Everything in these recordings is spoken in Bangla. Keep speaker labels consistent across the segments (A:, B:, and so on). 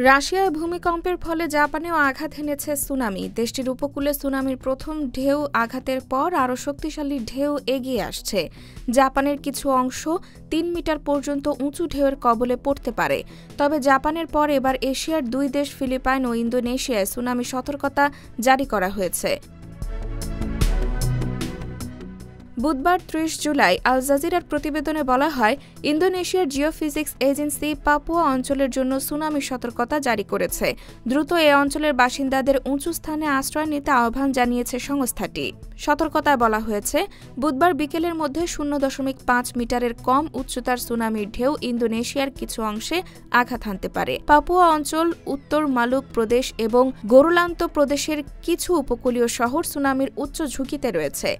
A: রাশিয়ায় ভূমিকম্পের ফলে জাপানেও আঘাত হেনেছে সুনামি। দেশটির উপকূলে সুনামির প্রথম ঢেউ আঘাতের পর আরও শক্তিশালী ঢেউ এগিয়ে আসছে। জাপানের কিছু অংশ ৩ মিটার পর্যন্ত উঁচু ঢেউয়ের কবলে পড়তে পারে। তবে জাপানের পর এবার এশিয়ার ২ দেশ ফিলিপাইন ও ইন্দোনেশিয়ায় সুনামি সতর্কতা জারি করা হয়েছে। বুধবার ৩০ জুলাই আল জাজিরার প্রতিবেদনে বলা হয়, ইন্দোনেশিয়ার জিওফিজিক্স এজেন্সি পাপুয়া অঞ্চলের জন্য সুনামি সতর্কতা জারি করেছে। দ্রুত এ অঞ্চলের বাসিন্দাদের উঁচু স্থানে আশ্রয় নিতে আহ্বান জানিয়েছে সংস্থাটি। সতর্কতায় বলা হয়েছে, বুধবার বিকেলের মধ্যে ০.৫ মিটারের কম উচ্চতার সুনামির ঢেউ ইন্দোনেশিয়ার কিছু অংশে আঘাত হানতে পারে। পাপুয়া অঞ্চল, উত্তর মালুক প্রদেশ এবং গোরোলান্ত প্রদেশের কিছু উপকূলীয় শহর সুনামির উচ্চ ঝুঁকিতে রয়েছে।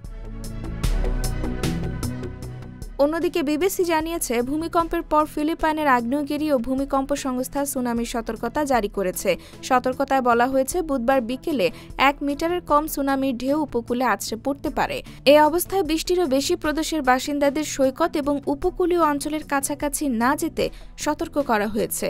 A: অন্যদিকে বিবিসি জানিয়েছে, ভূমিকম্পের পর ফিলিপাইনের আগ্নেয়গিরি ও ভূমিকম্প সংস্থা সুনামির সতর্কতা জারি করেছে। সতর্কতায় বলা হয়েছে, বুধবার বিকেলে ১ মিটারের কম সুনামির ঢেউ উপকূলে আছড়ে পড়তে পারে। এ অবস্থায় ২০টিরও বেশি প্রদেশের বাসিন্দাদের সৈকত এবং উপকূলীয় অঞ্চলের কাছাকাছি না যেতে সতর্ক করা হয়েছে।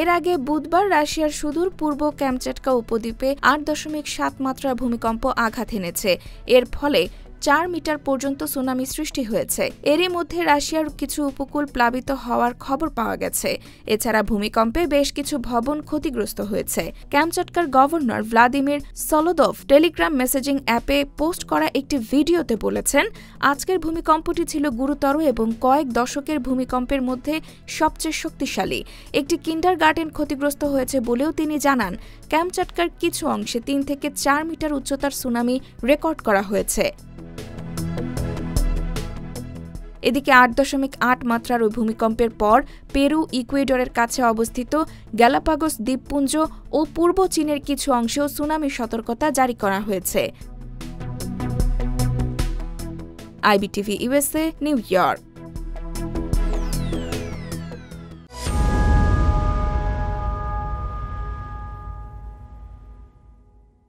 A: এর আগে বুধবার রাশিয়ার সুদূর পূর্ব ক্যামচাটকা উপদ্বীপে ৮.৭ মাত্রার ভূমিকম্প আঘাত হেনেছে। এর ফলে ৪ মিটার পর্যন্ত সুনামি সৃষ্টি হয়েছে। এরই মধ্যে রাশিয়ার কিছু উপকূল প্লাবিত হওয়ার খবর পাওয়া গেছে। এছাড়া ভূমিকম্পে বেশ কিছু ভবন ক্ষতিগ্রস্ত হয়েছে। ক্যামচাটকার governor Vladimir Solodov Telegram messaging অ্যাপে পোস্ট করা একটি ভিডিওতে বলেছেন, আজকের ভূমিকম্পটি ছিল গুরুতর এবং কয়েক দশকের ভূমিকম্পের মধ্যে সবচেয়ে শক্তিশালী। একটি কিন্ডারগার্টেন ক্ষতিগ্রস্ত হয়েছে বলেও তিনি জানান। ক্যামচাটকার কিছু অংশে ৩ থেকে ৪ মিটার উচ্চতার সুনামি রেকর্ড করা হয়েছে। এদিকে ৮.৮ মাত্রার ওই ভূমিকম্পের পর পেরু, ইকুয়েডরের কাছে অবস্থিত গ্যালাপাগোস দ্বীপপুঞ্জ ও পূর্ব চীনের কিছু অংশেও সুনামি সতর্কতা জারি করা হয়েছে। IBTV USA, new York.